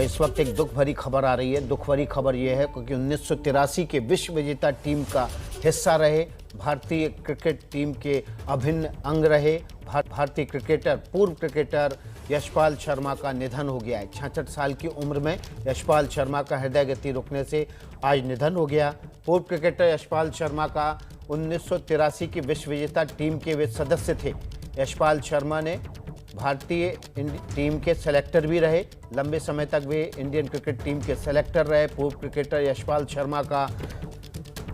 इस वक्त एक दुख भरी खबर आ रही है। दुख भरी खबर यह है क्योंकि 1983 के विश्व विजेता टीम का हिस्सा रहे, भारतीय क्रिकेट टीम के अभिन्न अंग रहे, भारतीय क्रिकेटर, पूर्व क्रिकेटर यशपाल शर्मा का निधन हो गया है। 66 साल की उम्र में यशपाल शर्मा का हृदय गति रुकने से आज निधन हो गया। पूर्व क्रिकेटर यशपाल शर्मा का 1983 की विश्व विजेता टीम के वे सदस्य थे। यशपाल शर्मा ने भारतीय टीम के सेलेक्टर भी रहे, लंबे समय तक वे इंडियन क्रिकेट टीम के सेलेक्टर रहे। पूर्व क्रिकेटर यशपाल शर्मा का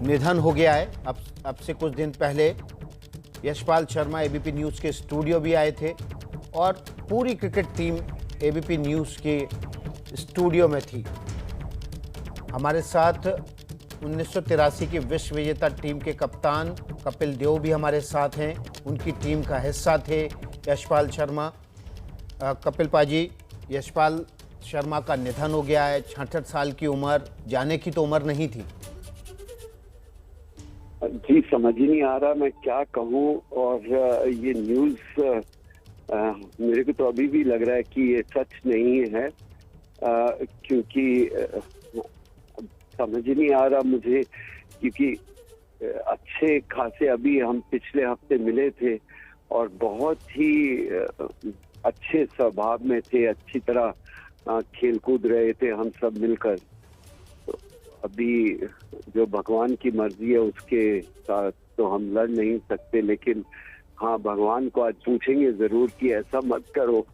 निधन हो गया है। अब से कुछ दिन पहले यशपाल शर्मा एबीपी न्यूज़ के स्टूडियो भी आए थे और पूरी क्रिकेट टीम एबीपी न्यूज़ के स्टूडियो में थी। हमारे साथ 1983 की विश्व विजेता टीम के कप्तान कपिल देव भी हमारे साथ हैं, उनकी टीम का हिस्सा थे यशपाल शर्मा। कपिल पाजी, यशपाल शर्मा का निधन हो गया है। 66 साल की उम्र, जाने की तो उम्र नहीं थी। जी, समझ ही नहीं आ रहा मैं क्या कहूँ। और ये न्यूज़ मेरे को तो अभी भी लग रहा है कि ये सच नहीं है, क्योंकि समझ ही नहीं आ रहा मुझे, क्योंकि अच्छे खासे अभी हम पिछले हफ्ते मिले थे और बहुत ही अच्छे स्वभाव में थे, अच्छी तरह खेल कूद रहे थे हम सब मिलकर। तो अभी जो भगवान की मर्जी है उसके साथ तो हम लड़ नहीं सकते, लेकिन हाँ, भगवान को आज पूछेंगे जरूर कि ऐसा मत करो।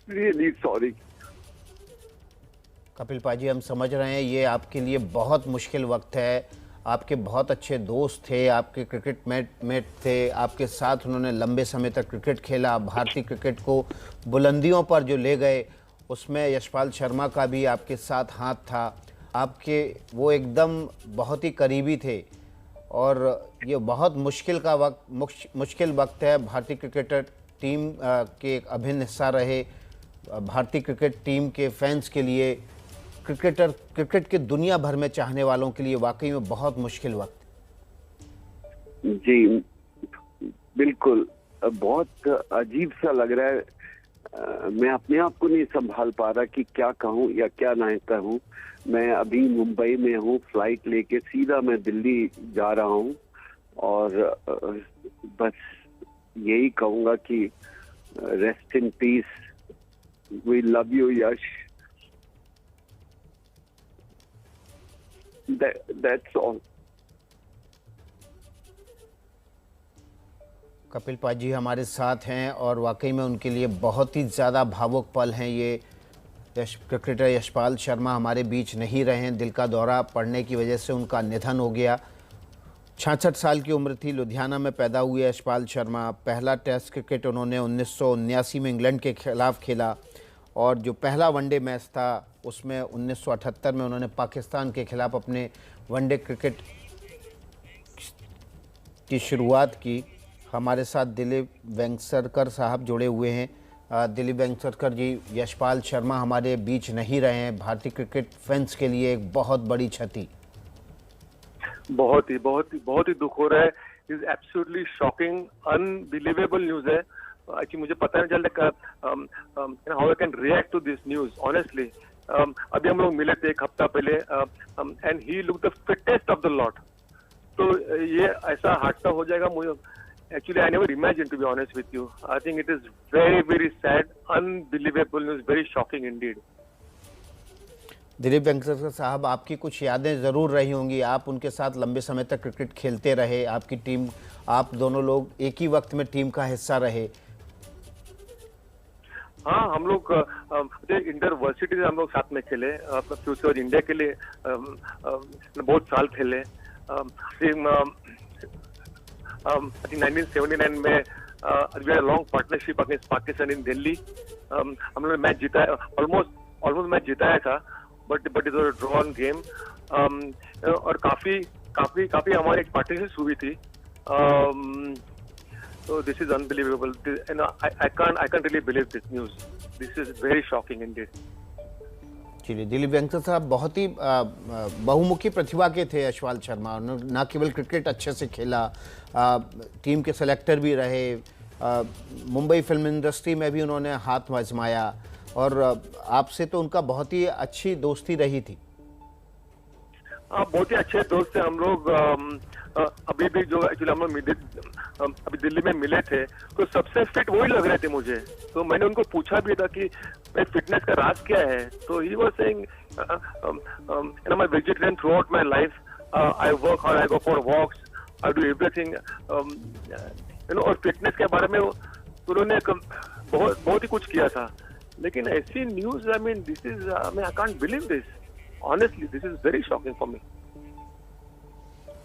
Really sorry. कपिल पाजी, हम समझ रहे हैं ये आपके लिए बहुत मुश्किल वक्त है। आपके बहुत अच्छे दोस्त थे, आपके क्रिकेट मेट थे, आपके साथ उन्होंने लंबे समय तक क्रिकेट खेला, भारतीय क्रिकेट को बुलंदियों पर जो ले गए उसमें यशपाल शर्मा का भी आपके साथ हाथ था। आपके वो एकदम बहुत ही करीबी थे और ये बहुत मुश्किल वक्त है। भारतीय क्रिकेटर टीम के एक अभिन्न हिस्सा रहे, भारतीय क्रिकेट टीम के फैंस के लिए, क्रिकेट के दुनिया भर में चाहने वालों के लिए वाकई में बहुत मुश्किल वक्त। जी बिल्कुल, बहुत अजीब सा लग रहा है। मैं अपने आप को नहीं संभाल पा रहा कि क्या कहूँ या क्या ना कहूँ। मैं अभी मुंबई में हूँ, फ्लाइट लेके सीधा मैं दिल्ली जा रहा हूँ और बस यही कहूँगा कि rest in peace, we love you Yash, that's all। Kapil पाजी हमारे साथ हैं और वाकई में उनके लिए बहुत ही ज़्यादा भावुक पल हैं ये। क्रिकेटर यशपाल शर्मा हमारे बीच नहीं रहे हैं, दिल का दौरा पड़ने की वजह से उनका निधन हो गया। 66 साल की उम्र थी। लुधियाना में पैदा हुए यशपाल शर्मा। पहला टेस्ट क्रिकेट उन्होंने 1979 में इंग्लैंड के खिलाफ खेला और जो पहला वनडे मैच था उसमें 1978 में उन्होंने पाकिस्तान के खिलाफ अपने वनडे क्रिकेट की शुरुआत की। हमारे साथ दिलीप वेंगसरकर साहब जुड़े हुए हैं। दिलीप वेंगसरकर जी, यशपाल शर्मा हमारे बीच नहीं रहे हैं, भारतीय क्रिकेट फैंस के लिए एक बहुत बड़ी क्षति। बहुत ही दुख हो रहा है। Is absolutely shocking, unbelievable news है। एक्चुअली मुझे पता नहीं चल रहा how I can react to this news honestly. अभी हम लोग मिले थे एक हफ्ता पहले and he look the fittest of the lot. तो ये ऐसा हादसा हो जाएगा, मुझे actually I never imagined, to be honest with you. I think it is very sad, unbelievable news, very shocking indeed। Dilip Venkateshwara साहब, आपकी कुछ यादें ज़रूर रही होंगी। आप उनके साथ लंबे समय तक क्रिकेट खेलते रहे, आपकी टीम, आप दोनों लोग एक ही वक्त में टीम का हिस्सा रहे। हाँ, हम लोग इंटरवर्सिटी से हम लोग साथ में खेले, फ्यूचर इंडिया के लिए बहुत साल खेले। I think 1979 में we had a long partnership against Pakistan in Delhi। हम लोगों ने मैच जीता है, ऑलमोस्ट मैच जिताया था, but it was a drawn game. और काफी हमारी एक पार्टनरशिप हुई थी। So this is unbelievable, and I can't really believe this news। This is very shocking indeed। चलिए, दिलीप वेंकटेश्वर साहब बहुत ही बहुमुखी प्रतिभा के थे यशपाल शर्मा। न केवल क्रिकेट अच्छे से खेला, टीम के सेलेक्टर भी रहे, मुंबई फिल्म इंडस्ट्री में भी उन्होंने हाथ आजमाया और आपसे तो उनका बहुत ही अच्छी दोस्ती रही थी। बहुत ही अच्छे दोस्त थे हम लोग। अभी भी जो एक्चुअली हम लोग अभी दिल्ली में मिले थे तो सबसे फिट वही लग रहे थे मुझे। तो मैंने उनको पूछा भी था कि फिटनेस का राज क्या है। तो ही वाज सेइंग मैं vegetarian throughout my life, I work hard, I go for walks, I do everything और फिटनेस के बारे में उन्होंने बहुत ही कुछ किया था। लेकिन ऐसी news, I mean this is, I can't believe this, honestly this is very shocking for me.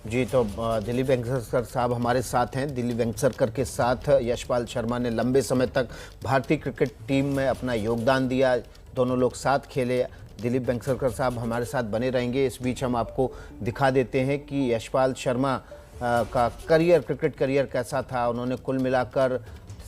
जी, तो दिलीप वेंगसरकर साहब हमारे साथ हैं। दिलीप वेंगसरकर के साथ यशपाल शर्मा ने लंबे समय तक भारतीय क्रिकेट टीम में अपना योगदान दिया, दोनों लोग साथ खेले। दिलीप वेंगसरकर साहब हमारे साथ बने रहेंगे। इस बीच हम आपको दिखा देते हैं कि यशपाल शर्मा का करियर, क्रिकेट करियर कैसा था। उन्होंने कुल मिलाकर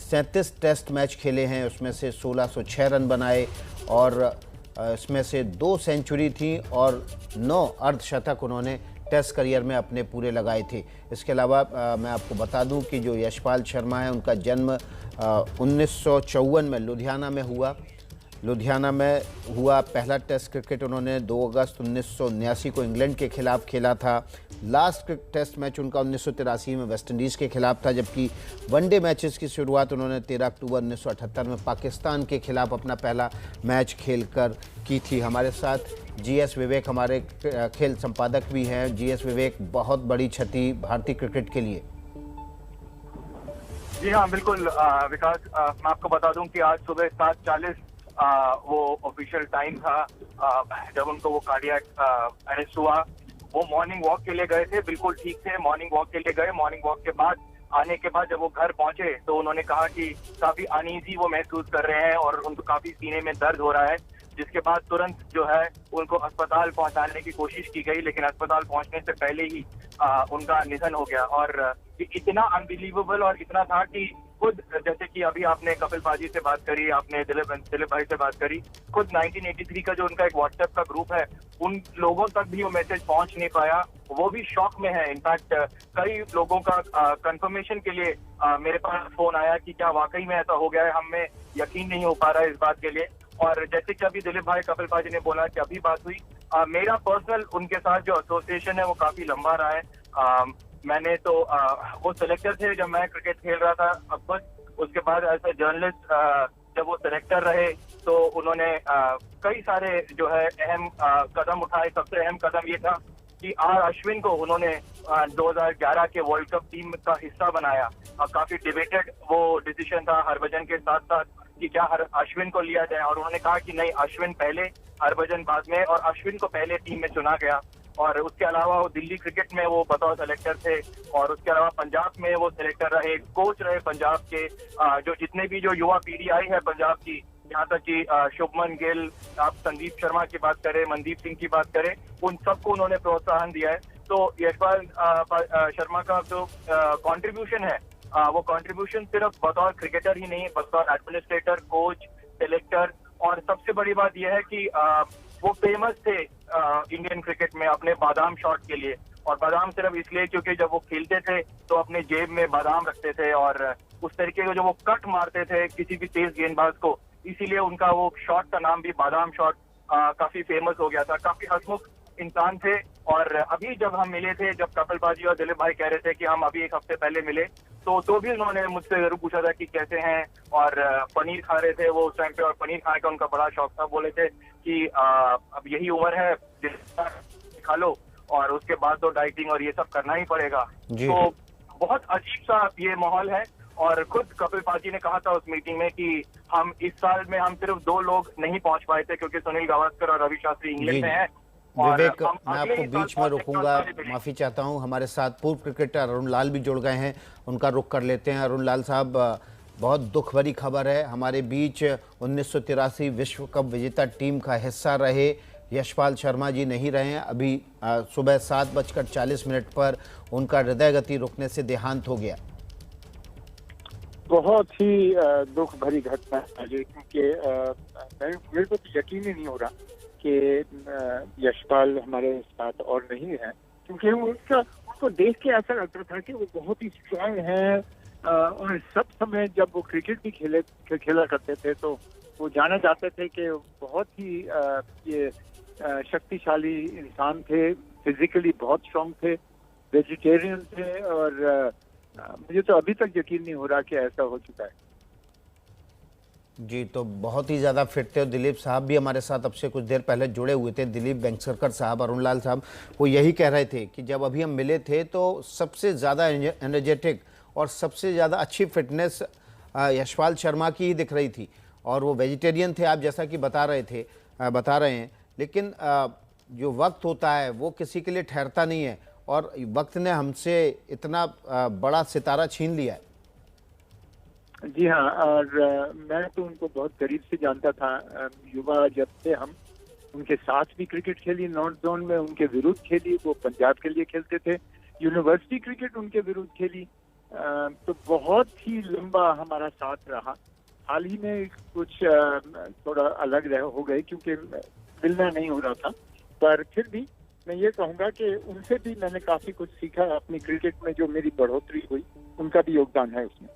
37 टेस्ट मैच खेले हैं, उसमें से 1606 रन बनाए और इसमें से 2 सेंचुरी थी और 9 अर्धशतक उन्होंने टेस्ट करियर में अपने पूरे लगाए थे। इसके अलावा मैं आपको बता दूं कि जो यशपाल शर्मा है उनका जन्म 1954 में लुधियाना में हुआ। लुधियाना में हुआ पहला टेस्ट क्रिकेट उन्होंने 2 अगस्त 1979 को इंग्लैंड के खिलाफ खेला था। लास्ट टेस्ट मैच उनका 1983 में वेस्ट इंडीज़ के खिलाफ था, जबकि वनडे मैचेस की शुरुआत उन्होंने 13 अक्टूबर 1978 में पाकिस्तान के खिलाफ अपना पहला मैच खेलकर की थी। हमारे साथ GS विवेक हमारे खेल संपादक भी हैं। GS विवेक, बहुत बड़ी क्षति भारतीय क्रिकेट के लिए। जी हाँ, बिल्कुल विकास, मैं आपको बता दूं कि आज सुबह 7:40 वो ऑफिशियल टाइम था जब उनको वो कार्डियक अरेस्ट हुआ। वो मॉर्निंग वॉक के लिए गए थे, बिल्कुल ठीक थे, मॉर्निंग वॉक के लिए गए। मॉर्निंग वॉक के बाद आने के बाद जब वो घर पहुंचे तो उन्होंने कहा कि काफी अनईजी वो महसूस कर रहे हैं और उनको काफी सीने में दर्द हो रहा है, जिसके बाद तुरंत जो है उनको अस्पताल पहुंचाने की कोशिश की गई, लेकिन अस्पताल पहुंचने से पहले ही उनका निधन हो गया। और इतना अनबिलीवेबल और इतना था कि खुद, जैसे कि अभी आपने कपिल पाजी से बात करी, आपने दिलीप भाई से बात करी, खुद 1983 का जो उनका एक व्हाट्सएप का ग्रुप है उन लोगों तक भी वो मैसेज पहुंच नहीं पाया। वो भी शॉक में है। इनफैक्ट कई लोगों का कंफर्मेशन के लिए मेरे पास फोन आया कि क्या वाकई में ऐसा हो गया है, हमें यकीन नहीं हो पा रहा है इस बात के लिए। और जैसे कि अभी दिलीप भाई कपिल पाजी ने बोला कि अभी बात हुई, मेरा पर्सनल उनके साथ जो एसोसिएशन है वो काफी लंबा रहा है। मैंने तो वो सिलेक्टर थे जब मैं क्रिकेट खेल रहा था अब, उसके बाद एज ए जर्नलिस्ट जब वो सिलेक्टर रहे तो उन्होंने कई सारे जो है अहम कदम उठाए। सबसे अहम कदम ये था कि आर अश्विन को उन्होंने 2011 के वर्ल्ड कप टीम का हिस्सा बनाया। काफी डिबेटेड वो डिसीजन था हरभजन के साथ साथ कि क्या अश्विन को लिया जाए, और उन्होंने कहा कि नहीं, अश्विन पहले, हरभजन बाद में, और अश्विन को पहले टीम में चुना गया। और उसके अलावा वो दिल्ली क्रिकेट में वो बतौर सेलेक्टर थे, और उसके अलावा पंजाब में वो सेलेक्टर रहे, कोच रहे पंजाब के। जो जितने भी जो युवा पीढ़ी आई है पंजाब की, यहाँ तक कि शुभमन गिल, आप संदीप शर्मा की बात करें, मनदीप सिंह की बात करें, उन सबको उन्होंने प्रोत्साहन दिया है। तो यशपाल शर्मा का जो कॉन्ट्रीब्यूशन है वो कॉन्ट्रीब्यूशन सिर्फ बतौर क्रिकेटर ही नहीं, बतौर एडमिनिस्ट्रेटर, कोच, सेलेक्टर, और सबसे बड़ी बात यह है कि वो फेमस थे इंडियन क्रिकेट में अपने बादाम शॉट के लिए। और बादाम सिर्फ इसलिए क्योंकि जब वो खेलते थे तो अपने जेब में बादाम रखते थे और उस तरीके का जो वो कट मारते थे किसी भी तेज गेंदबाज को, इसीलिए उनका वो शॉट का नाम भी बादाम शॉट काफी फेमस हो गया था। काफी हंसमुख इंसान थे। और अभी जब हम मिले थे, जब कपिल पाजी और दिलीप भाई कह रहे थे कि हम अभी एक हफ्ते पहले मिले, तो भी उन्होंने मुझसे जरूर पूछा था कि कैसे हैं, और पनीर खा रहे थे वो उस टाइम पे, और पनीर खाने का उनका बड़ा शौक था। बोले थे कि अब यही उम्र है, खा लो, और उसके बाद तो डाइटिंग और ये सब करना ही पड़ेगा। तो बहुत अजीब सा ये माहौल है। और खुद कपिल पाजी ने कहा था उस मीटिंग में कि हम इस साल में हम सिर्फ 2 लोग नहीं पहुंच पाए थे क्योंकि सुनील गावस्कर और रवि शास्त्री इंग्लैंड में हैं। विवेक, मैं आपको बीच में रोकूंगा, माफी चाहता हूं। हमारे साथ पूर्व क्रिकेटर अरुण लाल भी जुड़ गए हैं, उनका रुख कर लेते हैं। अरुण लाल साहब, बहुत दुख भरी खबर है, हमारे बीच 1983 विश्व कप विजेता टीम का हिस्सा रहे यशपाल शर्मा जी नहीं रहे हैं। अभी सुबह 7:40 पर उनका हृदय गति रुकने से देहांत हो गया। बहुत ही दुख भरी घटना है, क्योंकि मेरे को तो यकीन ही नहीं हो रहा कि यशपाल हमारे साथ और नहीं है, क्योंकि उनको देख के ऐसा लगता था कि वो बहुत ही स्ट्रांग है, और सब समय जब वो क्रिकेट भी खेला करते थे तो वो जाने जाते थे कि बहुत ही ये शक्तिशाली इंसान थे, फिजिकली बहुत स्ट्रांग थे, वेजिटेरियन थे, और मुझे तो अभी तक यकीन नहीं हो रहा कि ऐसा हो चुका है। जी, तो बहुत ही ज़्यादा फिट थे और दिलीप साहब भी हमारे साथ अब से कुछ देर पहले जुड़े हुए थे। दिलीप वेंगसरकर साहब, अरुण लाल साहब, वो यही कह रहे थे कि जब अभी हम मिले थे तो सबसे ज़्यादा एनर्जेटिक और सबसे ज़्यादा अच्छी फिटनेस यशपाल शर्मा की ही दिख रही थी। और वो वेजिटेरियन थे, आप जैसा कि बता रहे हैं। लेकिन जो वक्त होता है वो किसी के लिए ठहरता नहीं है और वक्त ने हमसे इतना बड़ा सितारा छीन लिया है। जी हाँ, और मैं तो उनको बहुत करीब से जानता था। युवा जब थे हम, उनके साथ भी क्रिकेट खेली, नॉर्थ जोन में उनके विरुद्ध खेली, वो पंजाब के लिए खेलते थे। यूनिवर्सिटी क्रिकेट उनके विरुद्ध खेली, तो बहुत ही लंबा हमारा साथ रहा। हाल ही में कुछ थोड़ा अलग हो गए क्योंकि मिलना नहीं हो रहा था, पर फिर भी मैं ये कहूँगा कि उनसे भी मैंने काफी कुछ सीखा। अपनी क्रिकेट में जो मेरी बढ़ोतरी हुई, उनका भी योगदान है उसमें।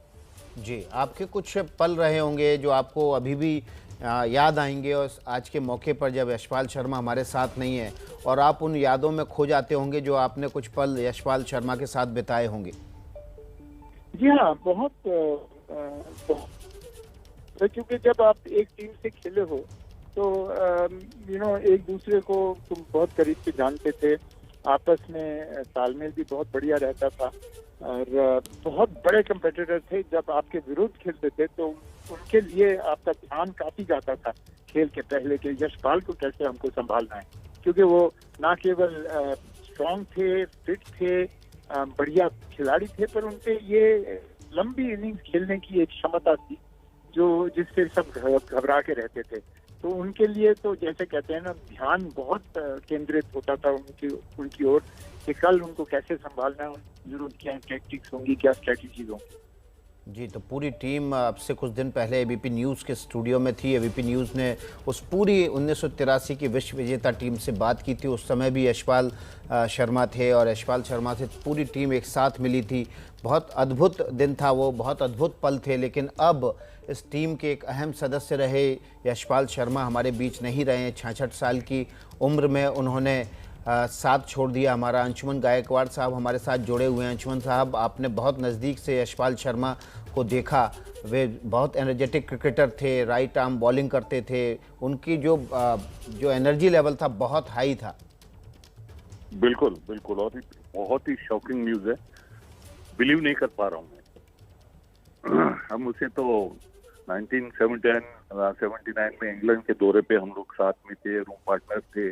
जी, आपके कुछ पल रहे होंगे जो आपको अभी भी याद आएंगे, और आज के मौके पर जब यशपाल शर्मा हमारे साथ नहीं है और आप उन यादों में खो जाते होंगे जो आपने कुछ पल यशपाल शर्मा के साथ बिताए होंगे। जी हाँ, बहुत क्योंकि जब आप एक टीम से खेले हो तो एक दूसरे को तुम बहुत करीब से जानते थे, आपस में तालमेल भी बहुत बढ़िया रहता था, और बहुत बड़े कंपेटिटर थे। जब आपके विरुद्ध खेलते थे तो उनके लिए आपका ध्यान काफी जाता था खेल के पहले के यशपाल को कैसे हमको संभालना है, क्योंकि वो ना केवल स्ट्रांग थे, फिट थे, बढ़िया खिलाड़ी थे, पर उनके ये लंबी इनिंग्स खेलने की एक क्षमता थी जो जिससे सब घबरा के रहते थे। तो उनके लिए तो जैसे कहते हैं ना, ध्यान बहुत केंद्रित होता था उनकी ओर कि कल उनको कैसे संभालना है, जरूर क्या टैक्टिक्स होंगी, क्या स्ट्रेटजीज होंगी। जी, तो पूरी टीम अब से कुछ दिन पहले एबीपी न्यूज़ के स्टूडियो में थी। एबीपी न्यूज़ ने उस पूरी 1983 की विश्व विजेता टीम से बात की थी। उस समय भी यशपाल शर्मा थे और यशपाल शर्मा से पूरी टीम एक साथ मिली थी। बहुत अद्भुत दिन था वो, बहुत अद्भुत पल थे। लेकिन अब इस टीम के एक अहम सदस्य रहे यशपाल शर्मा हमारे बीच नहीं रहे हैं। 66 साल की उम्र में उन्होंने साथ छोड़ दिया। हमारा अंशुमन गायकवाड़ साहब हमारे साथ जुड़े हुए हैं। अंशुमन साहब, आपने बहुत नज़दीक से यशपाल शर्मा को देखा। वे बहुत एनर्जेटिक क्रिकेटर थे, राइट आर्म बॉलिंग करते थे। उनकी जो एनर्जी लेवल था बहुत हाई था। बिल्कुल बिल्कुल, और बहुत ही शॉकिंग न्यूज़ है, बिलीव नहीं कर पा रहा हूँ मैं। हम उसे तो 1979 में इंग्लैंड के दौरे पे हम लोग साथ में थे, रूम पार्टनर थे,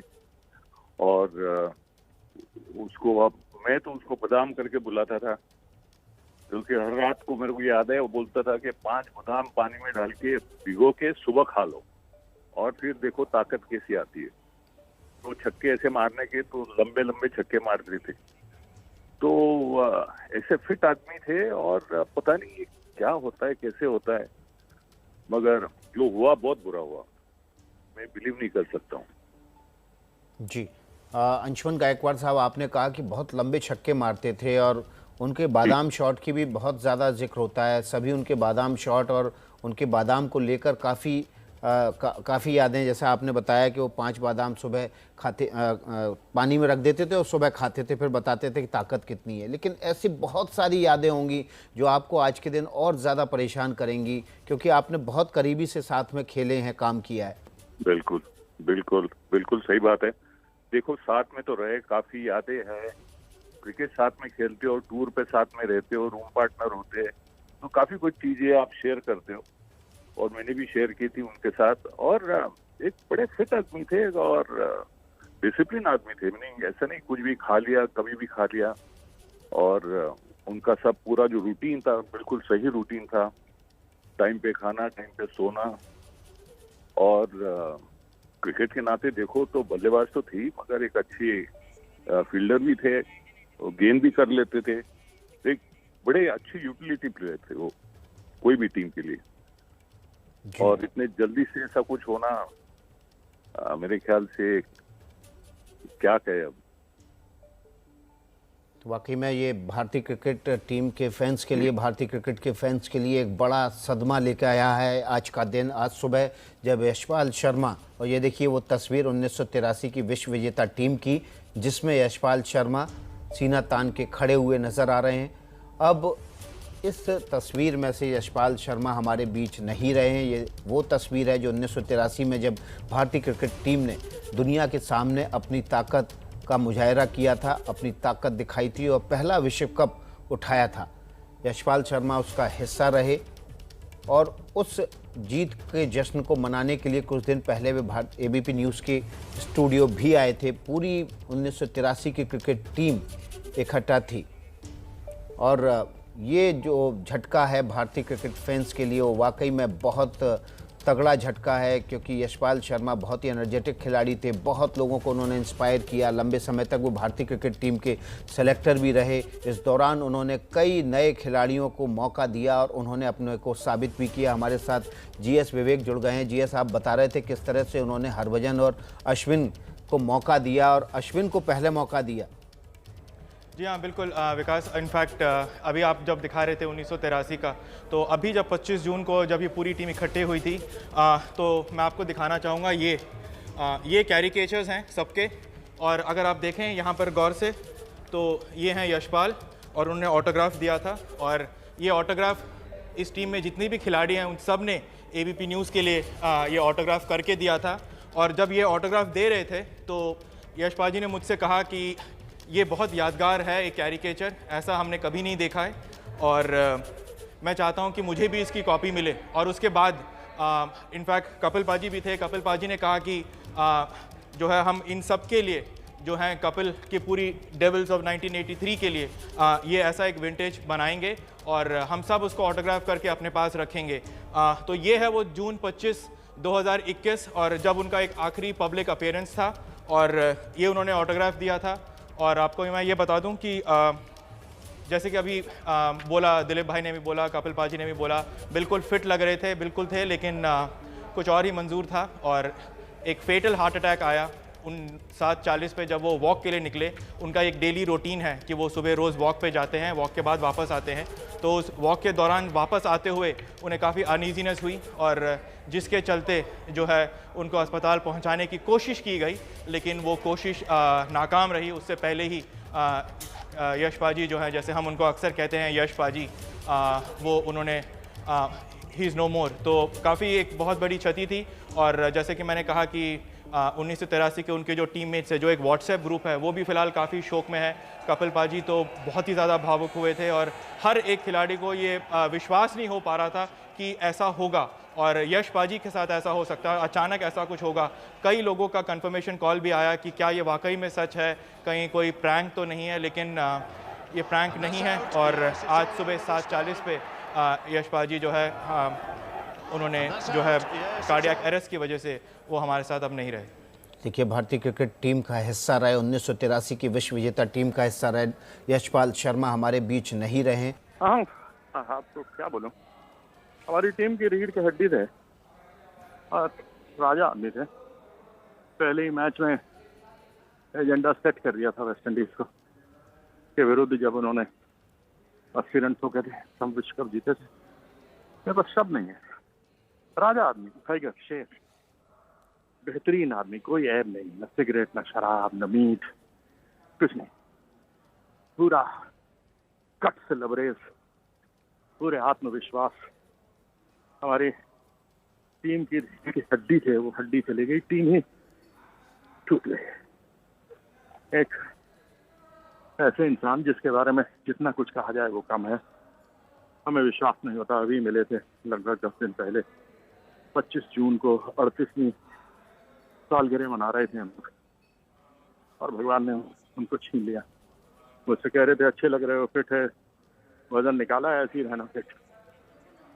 और मैं तो उसको बादाम करके बुलाता था, क्योंकि हर रात को मेरे को याद है वो बोलता था कि 5 बादाम पानी में डाल के भिगो के सुबह खा लो और फिर देखो ताकत कैसी आती है। तो छक्के ऐसे मारने के तो लंबे लंबे छक्के मारते थे। तो ऐसे फिट आदमी थे, और पता नहीं क्या होता है, कैसे होता है, मगर जो हुआ बहुत बुरा हुआ, मैं बिलीव नहीं कर सकता हूँ। जी, अंशुमन गायकवाड़ साहब, आपने कहा कि बहुत लंबे छक्के मारते थे और उनके बादाम शॉट की भी बहुत ज़्यादा जिक्र होता है। सभी उनके बादाम शॉट और उनके बादाम को लेकर काफ़ी यादें, जैसा आपने बताया कि वो 5 बादाम सुबह खाते, पानी में रख देते थे और सुबह खाते थे, फिर बताते थे कि ताकत कितनी है। लेकिन ऐसी बहुत सारी यादें होंगी जो आपको आज के दिन और ज़्यादा परेशान करेंगी, क्योंकि आपने बहुत करीबी से साथ में खेले हैं, काम किया है। बिल्कुल बिल्कुल बिल्कुल सही बात है। देखो, साथ में तो रहे, काफ़ी यादें हैं, क्रिकेट साथ में खेलते हो, टूर पे साथ में रहते हो, रूम पार्टनर होते हैं, तो काफ़ी कुछ चीज़ें आप शेयर करते हो, और मैंने भी शेयर की थी उनके साथ। और एक बड़े फिट आदमी थे और डिसिप्लिन आदमी थे। मीनिंग ऐसा नहीं कुछ भी खा लिया, कभी भी खा लिया, और उनका सब पूरा जो रूटीन था बिल्कुल सही रूटीन था। टाइम पे खाना, टाइम पे सोना, और क्रिकेट के नाते देखो तो बल्लेबाज तो थी, मगर एक अच्छी फील्डर भी थे, गेंद भी कर लेते थे। एक बड़े अच्छे यूटिलिटी प्लेयर थे वो, कोई भी टीम के लिए। और इतने जल्दी से ऐसा कुछ होना, मेरे ख्याल से क्या कहे अब। वाकई में ये भारतीय क्रिकेट टीम के फैंस के लिए, भारतीय क्रिकेट के फैंस के लिए एक बड़ा सदमा लेकर आया है आज का दिन। आज सुबह जब यशपाल शर्मा, और ये देखिए वो तस्वीर 1983 की विश्व विजेता टीम की, जिसमें यशपाल शर्मा सीना तान के खड़े हुए नज़र आ रहे हैं। अब इस तस्वीर में से यशपाल शर्मा हमारे बीच नहीं रहे हैं। ये वो तस्वीर है जो 1983 में जब भारतीय क्रिकेट टीम ने दुनिया के सामने अपनी ताकत का मुजाहरा किया था, अपनी ताकत दिखाई थी और पहला विश्व कप उठाया था। यशपाल शर्मा उसका हिस्सा रहे और उस जीत के जश्न को मनाने के लिए कुछ दिन पहले वे एबीपी न्यूज़ के स्टूडियो भी आए थे। पूरी 1983 की क्रिकेट टीम इकट्ठा थी और ये जो झटका है भारतीय क्रिकेट फैंस के लिए वो वाकई में बहुत तगड़ा झटका है, क्योंकि यशपाल शर्मा बहुत ही एनर्जेटिक खिलाड़ी थे। बहुत लोगों को उन्होंने इंस्पायर किया। लंबे समय तक वो भारतीय क्रिकेट टीम के सेलेक्टर भी रहे। इस दौरान उन्होंने कई नए खिलाड़ियों को मौका दिया और उन्होंने अपने को साबित भी किया। हमारे साथ जीएस विवेक जुड़ गए हैं। जीएस, आप बता रहे थे किस तरह से उन्होंने हरभजन और अश्विन को मौका दिया और अश्विन को पहले मौका दिया। जी हाँ, बिल्कुल विकास। इनफैक्ट अभी आप जब दिखा रहे थे 1983 का, तो अभी जब 25 जून को जब ये पूरी टीम इकट्ठे हुई थी, तो मैं आपको दिखाना चाहूँगा ये कैरिकेचर्स हैं सबके। और अगर आप देखें यहाँ पर गौर से, तो ये हैं यशपाल और उन्होंने ऑटोग्राफ दिया था। और ये ऑटोग्राफ इस टीम में जितने भी खिलाड़ी हैं उन सब ने एबीपी न्यूज़ के लिए ये ऑटोग्राफ करके दिया था। और जब ये ऑटोग्राफ दे रहे थे तो यशपाल जी ने मुझसे कहा कि ये बहुत यादगार है, एक कैरिकेचर ऐसा हमने कभी नहीं देखा है और मैं चाहता हूँ कि मुझे भी इसकी कॉपी मिले। और उसके बाद इनफैक्ट कपिल पाजी भी थे। कपिल पाजी ने कहा कि जो है हम इन सब के लिए जो हैं कपिल की पूरी डेविल्स ऑफ 1983 के लिए ये ऐसा एक विंटेज बनाएंगे और हम सब उसको ऑटोग्राफ करके अपने पास रखेंगे। तो ये है वो जून 25, 2021 और जब उनका एक आखिरी पब्लिक अपीयरेंस था और ये उन्होंने ऑटोग्राफ दिया था। और आपको मैं ये बता दूं कि जैसे कि अभी बोला, दिलीप भाई ने भी बोला, कपिल पाजी ने भी बोला, बिल्कुल फिट लग रहे थे, बिल्कुल थे, लेकिन कुछ और ही मंजूर था और एक फेटल हार्ट अटैक आया उन 7:40 पे जब वो वॉक के लिए निकले। उनका एक डेली रूटीन है कि वो सुबह रोज़ वॉक पे जाते हैं, वॉक के बाद वापस आते हैं। तो उस वॉक के दौरान वापस आते हुए उन्हें काफ़ी अनईजीनेस हुई और जिसके चलते जो है उनको अस्पताल पहुंचाने की कोशिश की गई, लेकिन वो कोशिश नाकाम रही। उससे पहले ही यश पाजी जो है, जैसे हम उनको अक्सर कहते हैं यश पाजी, वो उन्होंने ही इज़ नो मोर। तो काफ़ी एक बहुत बड़ी क्षति थी। और जैसे कि मैंने कहा कि 1983 के उनके जो टीममेट्स है, जो एक व्हाट्सएप ग्रुप है, वो भी फ़िलहाल काफ़ी शोक में है। कपिल पाजी तो बहुत ही ज़्यादा भावुक हुए थे और हर एक खिलाड़ी को ये विश्वास नहीं हो पा रहा था कि ऐसा होगा और यश पाजी के साथ ऐसा हो सकता है, अचानक ऐसा कुछ होगा। कई लोगों का कंफर्मेशन कॉल भी आया कि क्या ये वाकई में सच है, कहीं कोई प्रैंक तो नहीं है, लेकिन ये प्रैंक नहीं है। और आज सुबह 7:40 पे यश पाजी जो है उन्होंने जो है कार्डियक अरेस्ट की वजह से वो हमारे साथ अब नहीं रहे। देखिए, भारतीय क्रिकेट टीम का हिस्सा रहे, 1983 की विश्व विजेता टीम का हिस्सा रहे यशपाल शर्मा हमारे बीच नहीं रहे। हाँ, आपको क्या बोलूं, हमारी टीम की रीढ़ की हड्डी थे और राजा आदमी थे। पहले ही मैच में एजेंडा सेट कर दिया था वेस्ट इंडीज को के विरुद्ध, जब उन्होंने 80 रन ठोके थे, हम विश्व कप जीते थे। मेरे पास शब्द नहीं है। राजा आदमी, टाइगर, शेर, बेहतरीन आदमी, कोई ऐब नहीं, न सिगरेट, न शराब, न मीट, कुछ नहीं। पूरा कट से लबरेज, पूरे आत्मविश्वास। हमारी टीम की हड्डी थे, वो हड्डी चली गई, टीम ही टूट गई। एक ऐसे इंसान जिसके बारे में जितना कुछ कहा जाए वो कम है। हमें विश्वास नहीं होता। अभी मिले थे लगभग 10 दिन पहले, 25 जून को 38वीं सालगिरह मना रहे थे हम लोग और भगवान ने उनको छीन लिया। मुझसे कह रहे थे अच्छे लग रहे हो, फिट है, वजन निकाला है, ऐसे ही रहना फिट।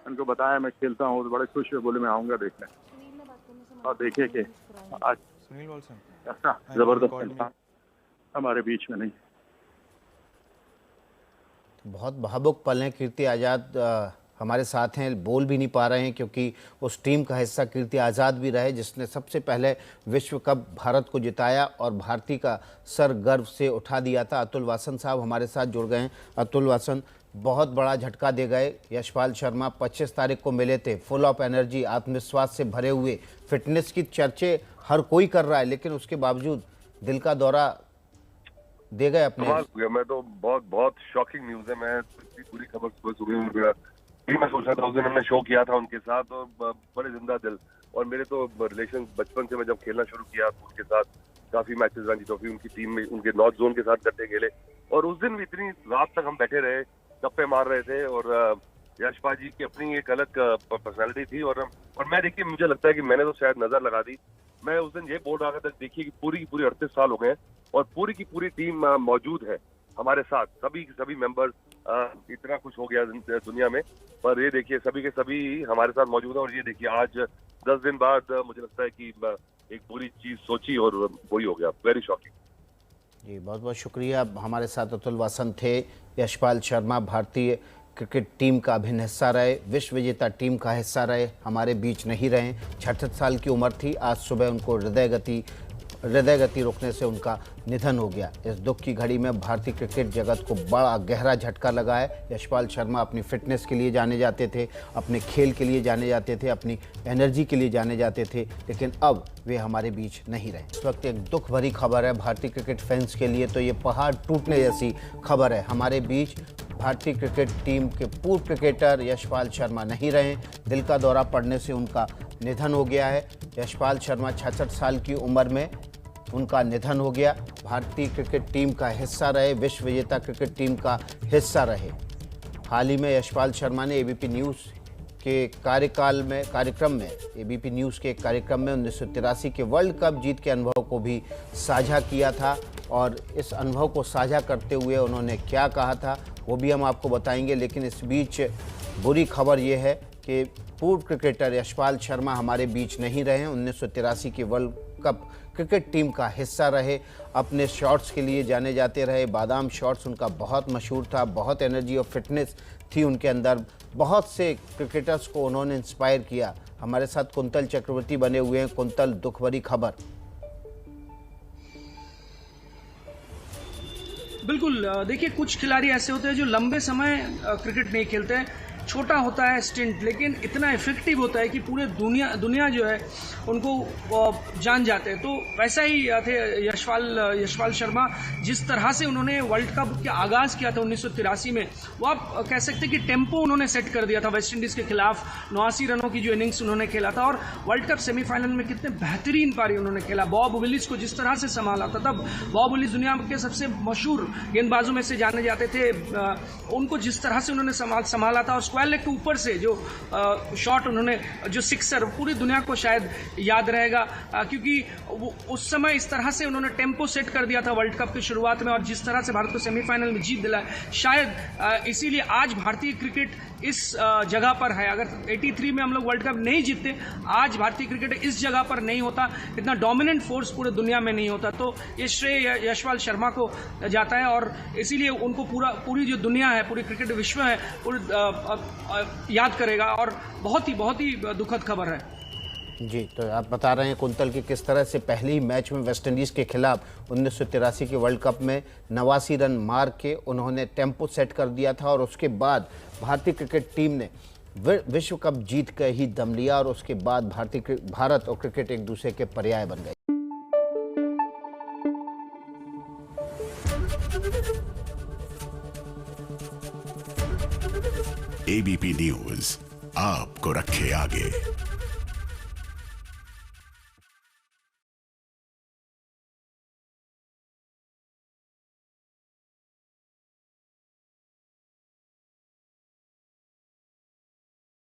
उनको बताया मैं खेलता हूँ, तो बड़े खुश हुए, बोले मैं आऊँगा देखने। और देखिए कि आज ऐसा जबरदस्त इंसान हमारे बीच में नहीं। बहुत भावुक पल हैं। कीर्ति आज़ाद हमारे साथ हैं, बोल भी नहीं पा रहे हैं क्योंकि उस टीम का हिस्सा कीर्ति आज़ाद भी रहे जिसने सबसे पहले विश्व कप भारत को जिताया और भारतीय का सर गर्व से उठा दिया था। अतुल वासन साहब हमारे साथ जुड़ गए हैं। अतुल वासन, बहुत बड़ा झटका दे गए यशपाल शर्मा। 25 तारीख को मिले थे, फुल ऑफ एनर्जी, आत्मविश्वास से भरे हुए, फिटनेस की चर्चे हर कोई कर रहा है, लेकिन उसके बावजूद दिल का दौरा दे गए अपने। मैं तो बहुत शॉकिंग न्यूज है। मैं पूरी खबर सुबह मैं सोच रहा था, उस दिन हमने शो किया था उनके साथ और बड़े जिंदा दिल, और मेरे तो रिलेशन बचपन से मैं जब खेलना शुरू किया तो उनके साथ काफी मैचेस रणजी ट्रॉफी उनकी टीम में उनके नॉर्थ जोन के साथ करते खेले, और उस दिन भी इतनी रात तक हम बैठे रहे, गप्पे मार रहे थे, और यशपाल जी की अपनी एक अलग पर्सनैलिटी थी। और मैं देखिए, मुझे लगता है कि मैंने तो शायद नजर लगा दी। मैं उस दिन ये बोल रहा था, देखिए कि पूरी 38 साल हो गए और पूरी की पूरी टीम मौजूद है हमारे साथ, सभी मेंबर्स। इतना कुछ हो गया दुनिया में, पर ये देखिए सभी के सभी हमारे साथ मौजूद है। और ये देखिए आज 10 दिन बाद मुझे लगता है कि एक बुरी चीज सोची और वही हो गया। Very shocking. जी, बहुत बहुत शुक्रिया। हमारे साथ अतुल वासन थे। यशपाल शर्मा भारतीय क्रिकेट टीम का अभिन्न हिस्सा रहे, विश्व विजेता टीम का हिस्सा रहे, हमारे बीच नहीं रहे। 66 साल की उम्र थी। आज सुबह उनको हृदय गति रुकने से उनका निधन हो गया। इस दुख की घड़ी में भारतीय क्रिकेट जगत को बड़ा गहरा झटका लगा है। यशपाल शर्मा अपनी फिटनेस के लिए जाने जाते थे, अपने खेल के लिए जाने जाते थे, अपनी एनर्जी के लिए जाने जाते थे, लेकिन अब वे हमारे बीच नहीं रहे। इस वक्त एक दुख भरी खबर है भारतीय क्रिकेट फैंस के लिए, तो ये पहाड़ टूटने जैसी खबर है। हमारे बीच भारतीय क्रिकेट टीम के पूर्व क्रिकेटर यशपाल शर्मा नहीं रहे। दिल का दौरा पड़ने से उनका निधन हो गया है। यशपाल शर्मा 66 साल की उम्र में उनका निधन हो गया। भारतीय क्रिकेट टीम का हिस्सा रहे, विश्व विजेता क्रिकेट टीम का हिस्सा रहे। हाल ही में यशपाल शर्मा ने एबीपी न्यूज़ के कार्यक्रम में एबीपी न्यूज़ के एक कार्यक्रम में 1983 के वर्ल्ड कप जीत के अनुभव को भी साझा किया था, और इस अनुभव को साझा करते हुए उन्होंने क्या कहा था वो भी हम आपको बताएंगे। लेकिन इस बीच बुरी खबर ये है कि पूर्व क्रिकेटर यशपाल शर्मा हमारे बीच नहीं रहे। 1983 के वर्ल्ड कप क्रिकेट टीम का हिस्सा रहे, अपने शॉट्स के लिए जाने जाते रहे। बादाम शॉट्स उनका बहुत मशहूर था, बहुत एनर्जी और फिटनेस थी उनके अंदर। बहुत से क्रिकेटर्स को उन्होंने इंस्पायर किया। हमारे साथ कुंतल चक्रवर्ती बने हुए हैं। कुंतल, दुख भरी खबर। बिल्कुल, देखिए कुछ खिलाड़ी ऐसे होते हैं जो लंबे समय क्रिकेट नहीं खेलते हैं, छोटा होता है स्टिंट, लेकिन इतना इफेक्टिव होता है कि पूरे दुनिया जो है उनको जान जाते हैं। तो वैसा ही थे यशपाल शर्मा। जिस तरह से उन्होंने वर्ल्ड कप का आगाज़ किया था 1983 में, वो आप कह सकते हैं कि टेम्पो उन्होंने सेट कर दिया था वेस्ट इंडीज़ के खिलाफ। 89 रनों की जो इनिंग्स उन्होंने खेला था, और वर्ल्ड कप सेमीफाइनल में कितने बेहतरीन पारी उन्होंने खेला। बॉब विलिस को जिस तरह से संभाला था, तब बॉब विलिस दुनिया के सबसे मशहूर गेंदबाजों में से जाने जाते थे। उनको जिस तरह से उन्होंने संभाला था, और स्क्वायर लेग के ऊपर से जो शॉट उन्होंने, जो सिक्सर, पूरी दुनिया को शायद याद रहेगा, क्योंकि उस समय इस तरह से उन्होंने टेम्पो सेट कर दिया था वर्ल्ड कप की शुरुआत में, और जिस तरह से भारत को सेमीफाइनल में जीत दिलाया। शायद इसीलिए आज भारतीय क्रिकेट इस जगह पर है। अगर 83 में हम लोग वर्ल्ड कप नहीं जीतते, आज भारतीय क्रिकेट इस जगह पर नहीं होता, इतना डोमिनेंट फोर्स पूरे दुनिया में नहीं होता। तो ये श्रेय यशपाल शर्मा को जाता है, और इसीलिए उनको पूरी जो दुनिया है, पूरी क्रिकेट विश्व है, याद करेगा। और बहुत ही दुखद खबर है। जी, तो आप बता रहे हैं कुंतल कि किस तरह से पहले ही मैच में वेस्ट इंडीज़ के खिलाफ 1983 के वर्ल्ड कप में 89 रन मार के उन्होंने टेम्पो सेट कर दिया था, और उसके बाद भारतीय क्रिकेट टीम ने विश्व कप जीत कर ही दम लिया, और उसके बाद भारत और क्रिकेट एक दूसरे के पर्याय बन गए। एबीपी न्यूज़ आपको रखे आगे।